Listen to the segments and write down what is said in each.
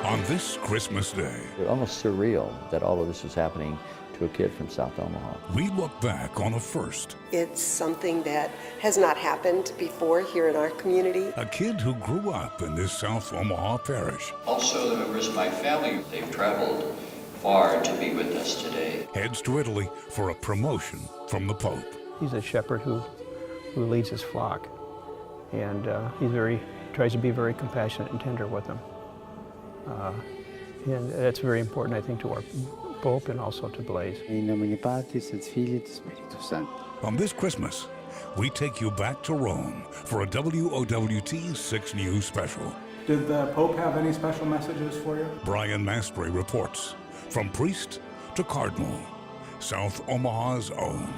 on this Christmas Day. It's almost surreal that all of this was happening to a kid from South Omaha. We look back on a first. It's something that has not happened before here in our community. A kid who grew up in this South Omaha parish. Also, the members of my family, they've traveled far to be with us today. Heads to Italy for a promotion from the Pope. He's a shepherd who leads his flock, and tries to be very compassionate and tender with them. And that's very important, I think, to our Pope and also to Blaise. In nomine Patris et Filii et Spiritus Sancti. On this Christmas, we take you back to Rome for a WOWT 6 News special. Did the Pope have any special messages for you? Brian Mastre reports. From priest to cardinal, South Omaha's own.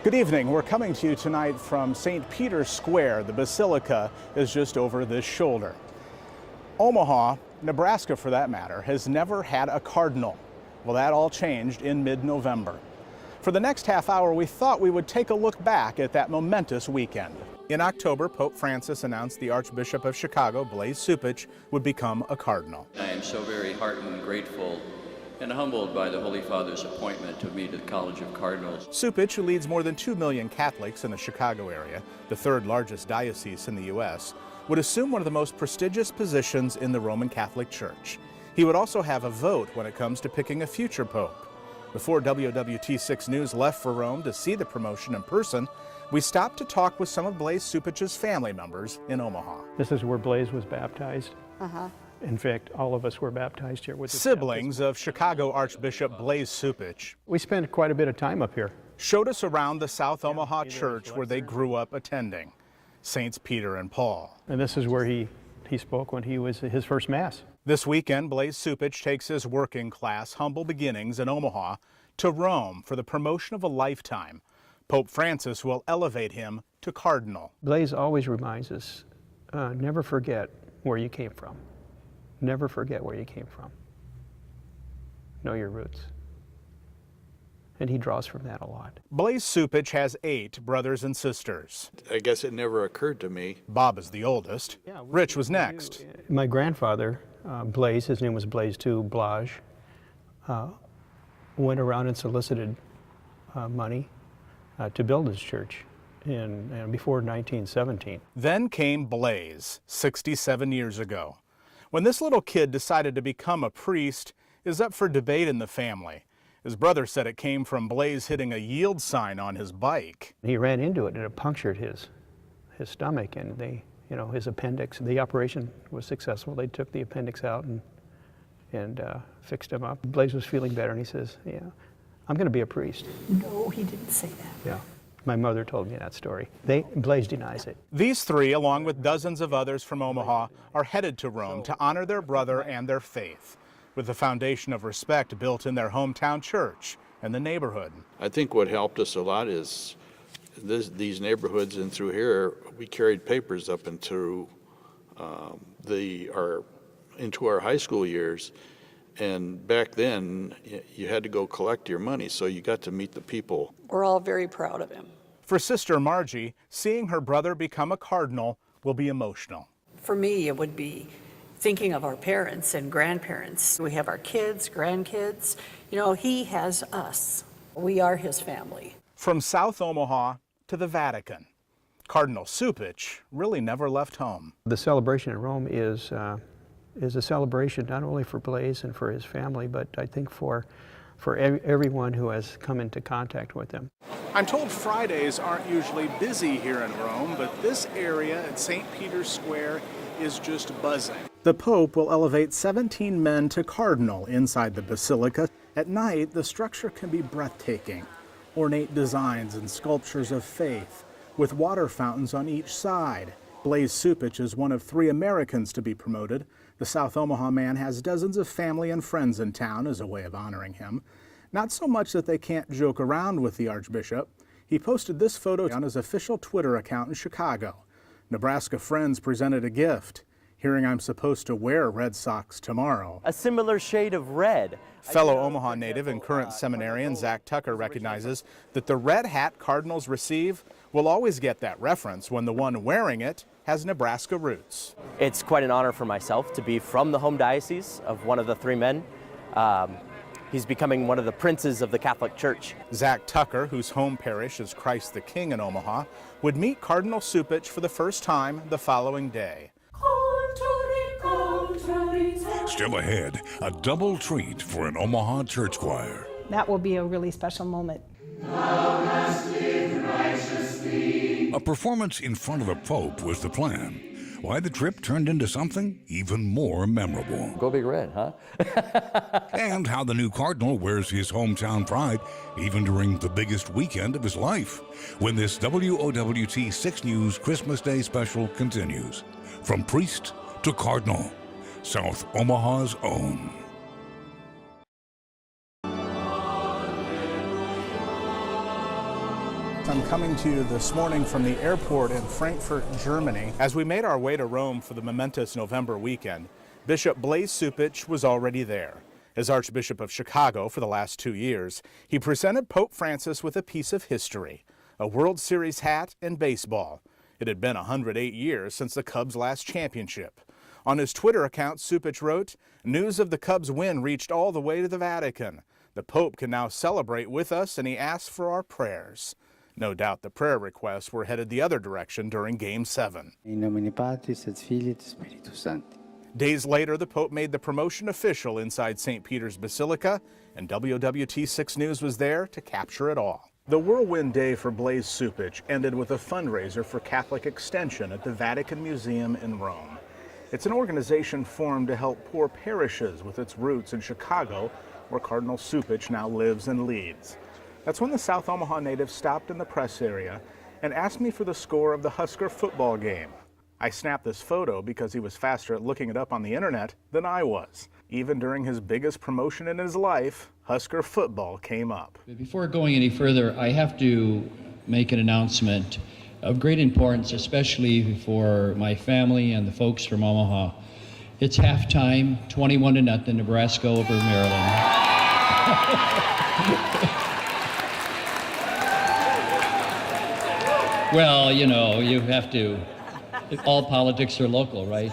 Good evening. We're coming to you tonight from St. Peter's Square. The basilica is just over this shoulder. Omaha, Nebraska for that matter, has never had a cardinal. Well, that all changed in mid-November. For the next half hour, we thought we would take a look back at that momentous weekend. In October, Pope Francis announced the Archbishop of Chicago, Blaise Cupich, would become a cardinal. I am so very heartened and grateful and humbled by the Holy Father's appointment to me to the College of Cardinals. Cupich, who leads more than 2 million Catholics in the Chicago area, the third largest diocese in the U.S., would assume one of the most prestigious positions in the Roman Catholic Church. He would also have a vote when it comes to picking a future pope. Before WOWT 6 News left for Rome to see the promotion in person, we stopped to talk with some of Blaise Cupich's family members in Omaha. This is where Blaise was baptized. In fact, all of us were baptized here. With Siblings of Chicago Archbishop Blaise Cupich. We spent quite a bit of time up here. Showed us around the South Omaha church where they grew up attending, Saints Peter and Paul. And this is where he spoke when he was his first Mass. This weekend, Blaise Cupich takes his working class, humble beginnings in Omaha to Rome for the promotion of a lifetime. Pope Francis will elevate him to cardinal. Blaise always reminds us, never forget where you came from. Never forget where you came from. Know your roots. And he draws from that a lot. Blaise Cupich has 8 brothers and sisters. I guess it never occurred to me. Bob is the oldest. Rich was next. My grandfather, Blaise, his name was Blaise II, Blage, went around and solicited money to build his church before 1917. Then came Blaise, 67 years ago. When this little kid decided to become a priest is up for debate in the family. His brother said it came from Blaise hitting a yield sign on his bike. He ran into it and it punctured his stomach, and his appendix. The operation was successful. They took the appendix out and fixed him up. Blaise was feeling better, and he says, "Yeah, I'm going to be a priest." No, he didn't say that. Yeah. My mother told me that story. Blaise denies it. These 3, along with dozens of others from Omaha, are headed to Rome to honor their brother and their faith, with the foundation of respect built in their hometown church and the neighborhood. I think what helped us a lot is these neighborhoods and through here, we carried papers up into into our high school years. And back then, you had to go collect your money, so you got to meet the people. We're all very proud of him. For Sister Margie, seeing her brother become a cardinal will be emotional. For me, it would be thinking of our parents and grandparents. We have our kids, grandkids. He has us. We are his family. From South Omaha to the Vatican, Cardinal Cupich really never left home. The celebration in Rome is a celebration not only for Blaise and for his family, but I think for everyone who has come into contact with him. I'm told Fridays aren't usually busy here in Rome, but this area at St. Peter's Square is just buzzing. The Pope will elevate 17 men to cardinal inside the basilica. At night, the structure can be breathtaking. Ornate designs and sculptures of faith, with water fountains on each side. Blaise Cupich is one of 3 Americans to be promoted. The South Omaha man has dozens of family and friends in town as a way of honoring him. Not so much that they can't joke around with the Archbishop. He posted this photo on his official Twitter account in Chicago. Nebraska friends presented a gift. Hearing I'm supposed to wear red socks tomorrow. A similar shade of red. Fellow Omaha native and current seminarian Zach Tucker recognizes that the red hat cardinals receive will always get that reference when the one wearing it has Nebraska roots. It's quite an honor for myself to be from the home diocese of one of the three men. He's becoming one of the princes of the Catholic Church. Zach Tucker, whose home parish is Christ the King in Omaha, would meet Cardinal Supich for the first time the following day. Still ahead, a double treat for an Omaha church choir. That will be a really special moment. A performance in front of the Pope was the plan. Why the trip turned into something even more memorable. Go Big Red, huh? And how the new Cardinal wears his hometown pride even during the biggest weekend of his life, when this WOWT 6 News Christmas Day special continues. From priest to Cardinal, South Omaha's own. I'm coming to you this morning from the airport in Frankfurt, Germany. As we made our way to Rome for the momentous November weekend, Bishop Blaise Supich was already there. As Archbishop of Chicago for the last 2 years, he presented Pope Francis with a piece of history, a World Series hat and baseball. It had been 108 years since the Cubs' last championship. On his Twitter account, Supich wrote, "News of the Cubs' win reached all the way to the Vatican. The Pope can now celebrate with us, and he asked for our prayers." No doubt the prayer requests were headed the other direction during Game 7. In nomine Patris et Filii et Spiritus Sancti. Days later, the Pope made the promotion official inside St. Peter's Basilica, and WOWT 6 News was there to capture it all. The whirlwind day for Blaise Supich ended with a fundraiser for Catholic Extension at the Vatican Museum in Rome. It's an organization formed to help poor parishes with its roots in Chicago, where Cardinal Supich now lives and leads. That's when the South Omaha native stopped in the press area and asked me for the score of the Husker football game. I snapped this photo because he was faster at looking it up on the internet than I was. Even during his biggest promotion in his life, Husker football came up. Before going any further, I have to make an announcement of great importance, especially for my family and the folks from Omaha. It's halftime, 21-0, Nebraska over Maryland. Well, you know, you have to, all politics are local, right?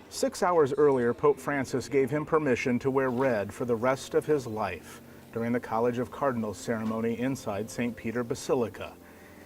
6 hours earlier, Pope Francis gave him permission to wear red for the rest of his life during the College of Cardinals ceremony inside St. Peter Basilica.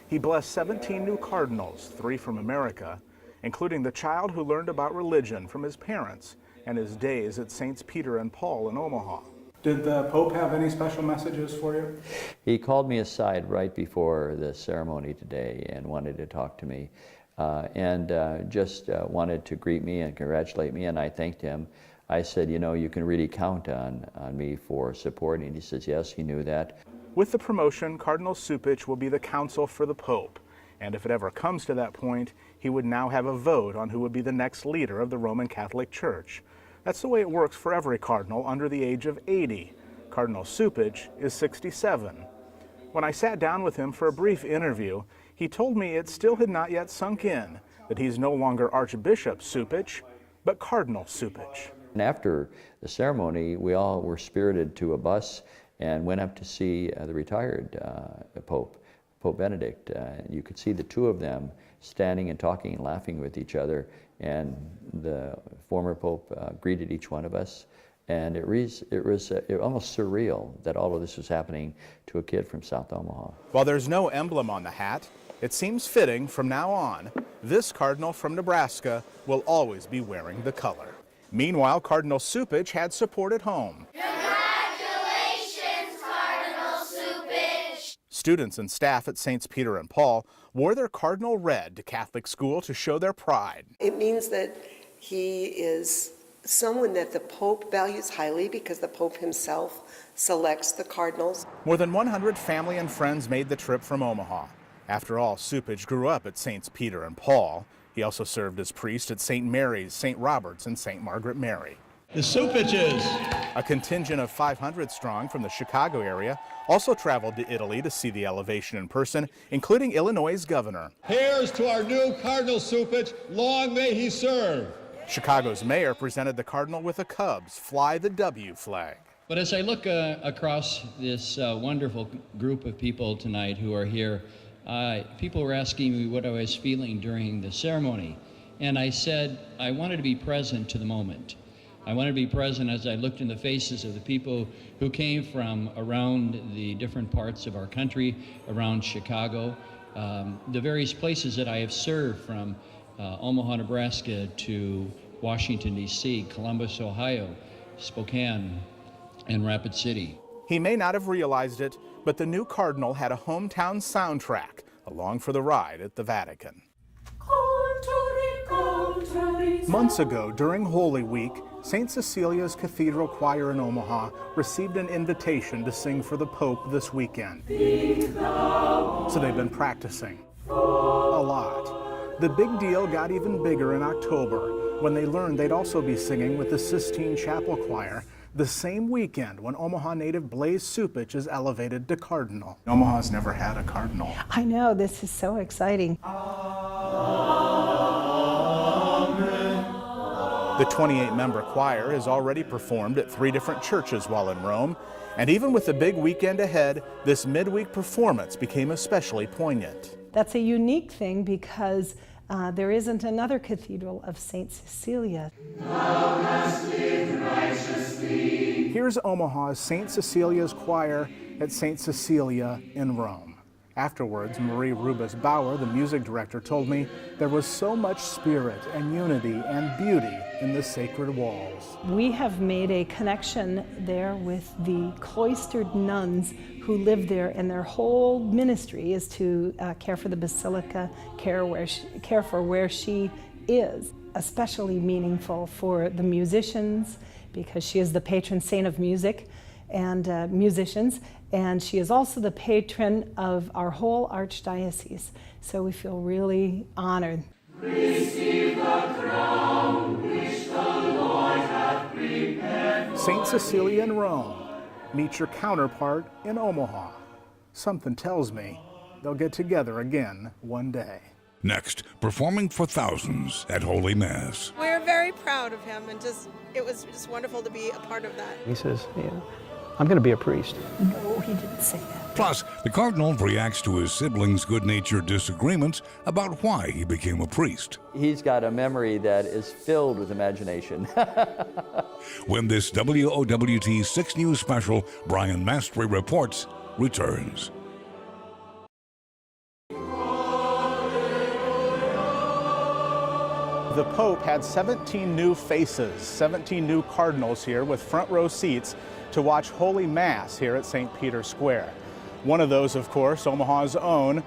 He blessed 17 new cardinals, 3 from America, including the child who learned about religion from his parents and his days at Saints Peter and Paul in Omaha. Did the Pope have any special messages for you? He called me aside right before the ceremony today and wanted to talk to me and just wanted to greet me and congratulate me, and I thanked him. I said, you know, you can really count on me for support, and he says yes, he knew that. With the promotion, Cardinal Supich will be the counsel for the Pope, and if it ever comes to that point, he would now have a vote on who would be the next leader of the Roman Catholic Church. That's the way it works for every cardinal under the age of 80. Cardinal Supich is 67. When I sat down with him for a brief interview, he told me it still had not yet sunk in that he's no longer Archbishop Supich, but Cardinal Supich. And after the ceremony, we all were spirited to a bus and went up to see the retired Pope, Pope Benedict. You could see the two of them standing and talking and laughing with each other, and the former Pope greeted each one of us, and it was almost surreal that all of this was happening to a kid from South Omaha. While there's no emblem on the hat, it seems fitting from now on, this cardinal from Nebraska will always be wearing the color. Meanwhile, Cardinal Supich had support at home. Congratulations, Cardinal Supich! Students and staff at Saints Peter and Paul wore their cardinal red to Catholic school to show their pride. It means that he is someone that the Pope values highly because the Pope himself selects the cardinals. More than 100 family and friends made the trip from Omaha. After all, Supich grew up at Saints Peter and Paul. He also served as priest at St. Mary's, St. Robert's, and St. Margaret Mary. The Supiches! A contingent of 500 strong from the Chicago area also traveled to Italy to see the elevation in person, including Illinois' governor. Here's to our new Cardinal Supich. Long may he serve. Chicago's mayor presented the cardinal with a Cubs Fly the W flag. But as I look across this wonderful group of people tonight who are here people were asking me what I was feeling during the ceremony. And I said I wanted to be present to the moment. I wanted to be present as I looked in the faces of the people who came from around the different parts of our country, around Chicago, the various places that I have served, from Omaha, Nebraska to Washington, D.C., Columbus, Ohio, Spokane, and Rapid City. He may not have realized it, but the new Cardinal had a hometown soundtrack along for the ride at the Vatican. Months ago, during Holy Week, St. Cecilia's Cathedral Choir in Omaha received an invitation to sing for the Pope this weekend. So they've been practicing a lot. The big deal got even bigger in October when they learned they'd also be singing with the Sistine Chapel Choir the same weekend when Omaha native Blaise Supich is elevated to Cardinal. Omaha's never had a Cardinal. I know, this is so exciting. The 28-member choir has already performed at 3 different churches while in Rome, and even with the big weekend ahead, this midweek performance became especially poignant. That's a unique thing because there isn't another cathedral of St. Cecilia. Thou hast lived righteously. Here's Omaha's St. Cecilia's choir at St. Cecilia in Rome. Afterwards, Marie Rubus Bauer, the music director, told me there was so much spirit and unity and beauty in the sacred walls. We have made a connection there with the cloistered nuns who live there, and their whole ministry is to care for the basilica, care for where she is. Especially meaningful for the musicians, because she is the patron saint of music and musicians, and she is also the patron of our whole archdiocese. So we feel really honored. Receive the crown which the Lord hath prepared. St. Cecilia in Rome, meet your counterpart in Omaha. Something tells me they'll get together again one day. Next, performing for thousands at Holy Mass. We're very proud of him, and it was just wonderful to be a part of that. He says, yeah, I'm going to be a priest. No, he didn't say that. Plus, the Cardinal reacts to his siblings' good-natured disagreements about why he became a priest. He's got a memory that is filled with imagination. When this WOWT 6 News special, Brian Mastre reports, returns. The Pope had 17 new faces, 17 new cardinals here with front row seats to watch Holy Mass here at St. Peter's Square. One of those, of course, Omaha's own.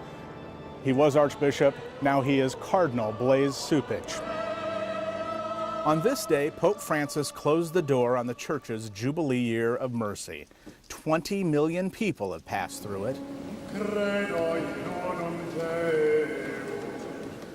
He was Archbishop, now he is Cardinal Blaise Supich. On this day, Pope Francis closed the door on the church's Jubilee Year of Mercy. 20 million people have passed through it.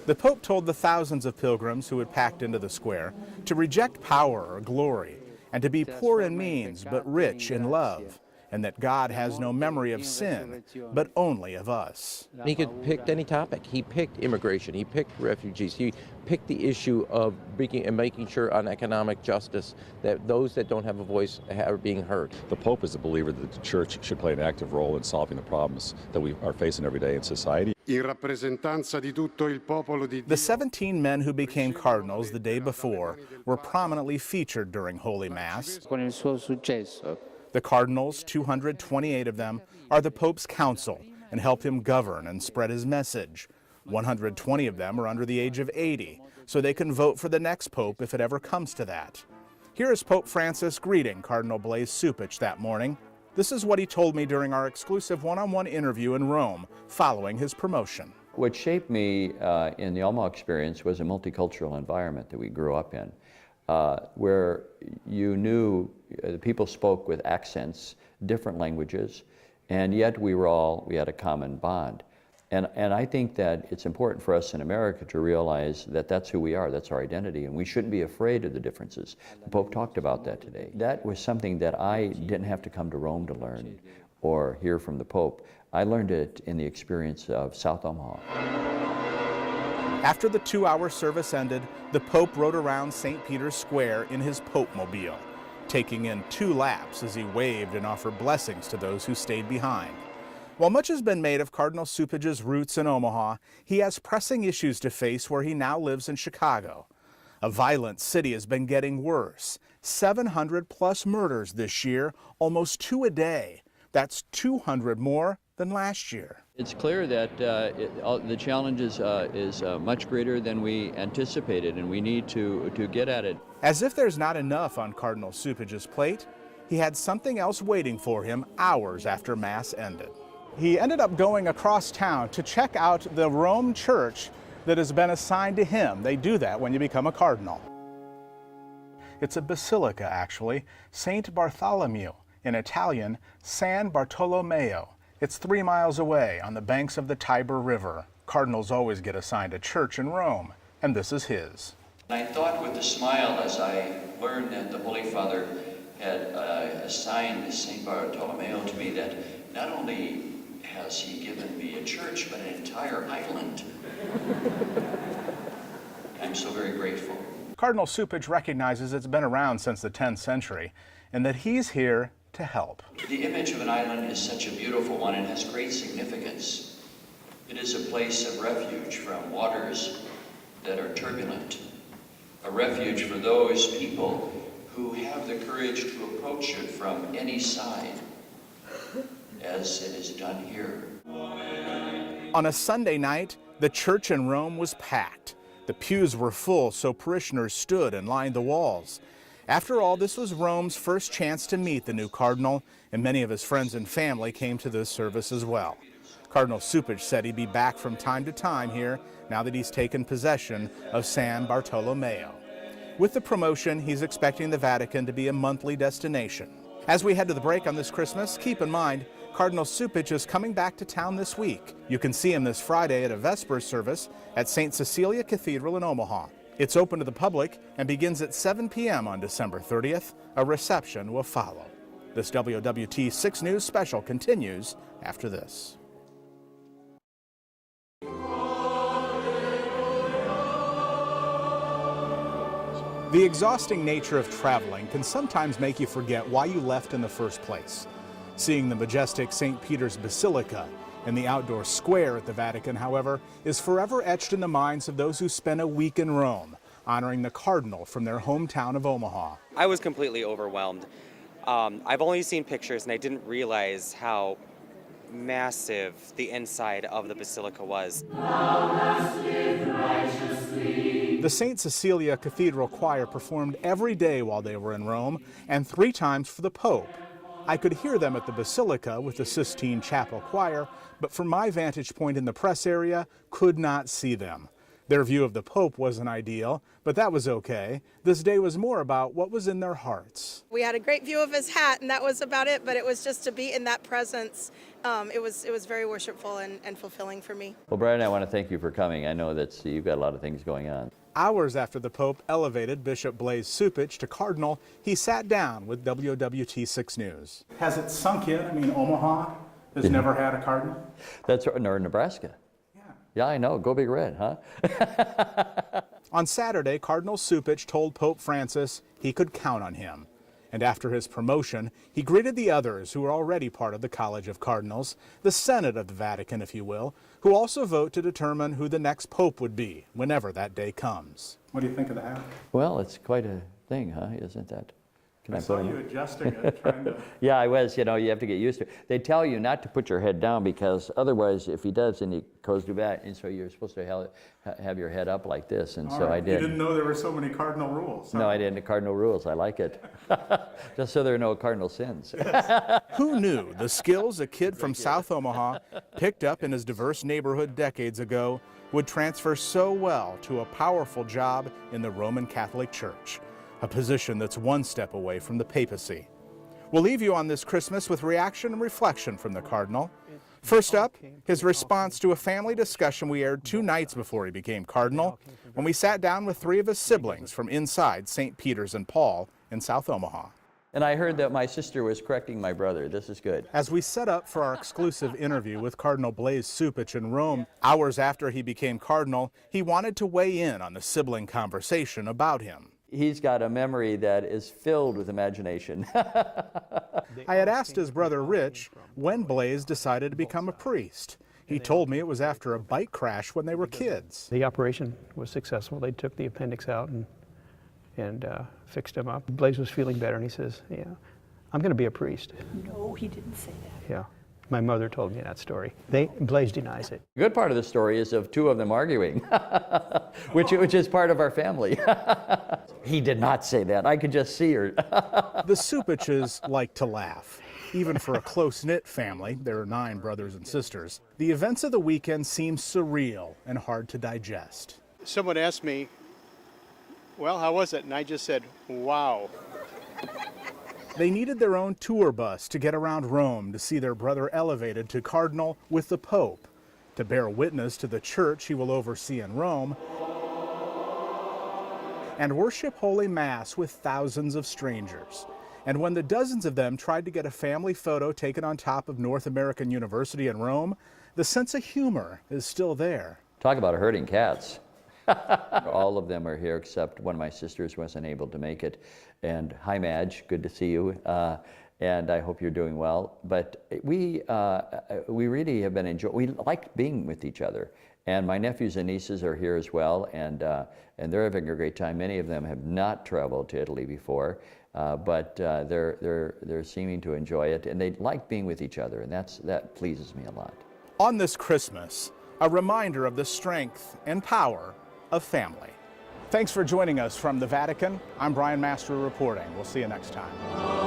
The Pope told the thousands of pilgrims who had packed into the square to reject power or glory and to be poor in means but rich in love, and that God has no memory of sin, but only of us. He could pick any topic. He picked immigration, he picked refugees, he picked the issue of making sure on economic justice that those that don't have a voice are being heard. The Pope is a believer that the Church should play an active role in solving the problems that we are facing every day in society. The 17 men who became cardinals the day before were prominently featured during Holy Mass. The cardinals, 228 of them, are the Pope's council and help him govern and spread his message. 120 of them are under the age of 80, so they can vote for the next Pope if it ever comes to that. Here is Pope Francis greeting Cardinal Blaise Supich that morning. This is what he told me during our exclusive one-on-one interview in Rome following his promotion. What shaped me in the Omaha experience was a multicultural environment that we grew up in, where you knew people spoke with accents, different languages, and yet we had a common bond. And I think that it's important for us in America to realize that that's who we are, that's our identity, and we shouldn't be afraid of the differences. The Pope talked about that today. That was something that I didn't have to come to Rome to learn or hear from the Pope. I learned it in the experience of South Omaha. After the 2-hour service ended, the Pope rode around St. Peter's Square in his Pope-mobile, taking in 2 laps as he waved and offered blessings to those who stayed behind. While much has been made of Cardinal Cupich's roots in Omaha, he has pressing issues to face where he now lives in Chicago. A violent city has been getting worse. 700 plus murders this year, almost 2 a day. That's 200 more than last year. It's clear that the challenge is much greater than we anticipated, and we need to get at it. As if there's not enough on Cardinal Cupich's plate, he had something else waiting for him hours after Mass ended. He ended up going across town to check out the Rome church that has been assigned to him. They do that when you become a cardinal. It's a basilica, actually, St. Bartholomew, in Italian, San Bartolomeo. It's 3 miles away on the banks of the Tiber River. Cardinals always get assigned a church in Rome, and this is his. I thought with a smile as I learned that the Holy Father had assigned St. Bartolomeo to me that not only has he given me a church, but an entire island. I'm so very grateful. Cardinal Cupich recognizes it's been around since the 10th century and that he's here to help. The image of an island is such a beautiful one and has great significance. It is a place of refuge from waters that are turbulent, a refuge for those people who have the courage to approach it from any side, as it is done here. On a Sunday night, the church in Rome was packed. The pews were full, so parishioners stood and lined the walls. After all, this was Rome's first chance to meet the new cardinal, and many of his friends and family came to this service as well. Cardinal Cupich said he'd be back from time to time here now that he's taken possession of San Bartolomeo. With the promotion, he's expecting the Vatican to be a monthly destination. As we head to the break on this Christmas, keep in mind, Cardinal Cupich is coming back to town this week. You can see him this Friday at a Vespers service at St. Cecilia Cathedral in Omaha. It's open to the public and begins at 7 p.m. on December 30th. A reception will follow. This WOWT 6 News special continues after this. The exhausting nature of traveling can sometimes make you forget why you left in the first place. Seeing the majestic St. Peter's Basilica and the outdoor square at the Vatican, however, is forever etched in the minds of those who spent a week in Rome, honoring the Cardinal from their hometown of Omaha. I was completely overwhelmed. I've only seen pictures and I didn't realize how massive the inside of the Basilica was. The St. Cecilia Cathedral Choir performed every day while they were in Rome and 3 times for the Pope. I could hear them at the Basilica with the Sistine Chapel Choir, but from my vantage point in the press area, could not see them. Their view of the Pope wasn't ideal, but that was okay. This day was more about what was in their hearts. We had a great view of his hat, and that was about it, but it was just to be in that presence. It was very worshipful and fulfilling for me. Well, Brian, I want to thank you for coming. I know that you've got a lot of things going on. Hours after the Pope elevated Bishop Blaise Cupich to Cardinal, he sat down with WOWT 6 News. Has it sunk in? I mean, Omaha has never had a Cardinal? That's right, nor Nebraska. Yeah, I know. Go Big Red, huh? On Saturday, Cardinal Cupich told Pope Francis he could count on him. And after his promotion, he greeted the others who were already part of the College of Cardinals, the Senate of the Vatican, if you will, who also vote to determine who the next Pope would be, whenever that day comes. What do you think of the hat? Well, it's quite a thing, huh? Isn't that? Can I saw put you adjusting it, trying to... Yeah, I was. You know, you have to get used to it. They tell you not to put your head down because otherwise, if he does, then he goes to back. And so you're supposed to have your head up like this. And so I did. You didn't know there were so many cardinal rules. Huh? No, I didn't. The cardinal rules. I like it. Just so there are no cardinal sins. Who knew the skills a kid from South Omaha picked up in his diverse neighborhood decades ago would transfer so well to a powerful job in the Roman Catholic Church? A position that's one step away from the papacy. We'll leave you on this Christmas with reaction and reflection from the Cardinal. First up, his response to a family discussion we aired 2 nights before he became Cardinal, when we sat down with 3 of his siblings from inside St. Peter's and Paul in South Omaha. And I heard that my sister was correcting my brother. This is good. As we set up for our exclusive interview with Cardinal Blaise Cupich in Rome, hours after he became Cardinal, he wanted to weigh in on the sibling conversation about him. He's got a memory that is filled with imagination. I had asked his brother Rich when Blaze decided to become a priest. He told me it was after a bike crash when they were kids. The operation was successful. They took the appendix out and fixed him up. Blaze was feeling better, and he says, yeah, I'm going to be a priest. No, he didn't say that. Yeah. My mother told me that story. Blaze denies it. The good part of the story is of two of them arguing, which is part of our family. He did not say that. I could just see her. The Supiches like to laugh. Even for a close-knit family, there are 9 brothers and sisters, the events of the weekend seem surreal and hard to digest. Someone asked me, well, how was it? And I just said, wow. They needed their own tour bus to get around Rome to see their brother elevated to Cardinal with the Pope, to bear witness to the church he will oversee in Rome, and worship Holy Mass with thousands of strangers. And when the dozens of them tried to get a family photo taken on top of North American University in Rome, the sense of humor is still there. Talk about herding cats. All of them are here except one of my sisters wasn't able to make it. And hi, Madge, good to see you. And I hope you're doing well. But we really have been enjoying, we like being with each other. And my nephews and nieces are here as well, and they're having a great time. Many of them have not traveled to Italy before, but they're seeming to enjoy it, and they like being with each other, and that pleases me a lot. On this Christmas, a reminder of the strength and power of family. Thanks for joining us from the Vatican. I'm Brian Mastre reporting. We'll see you next time.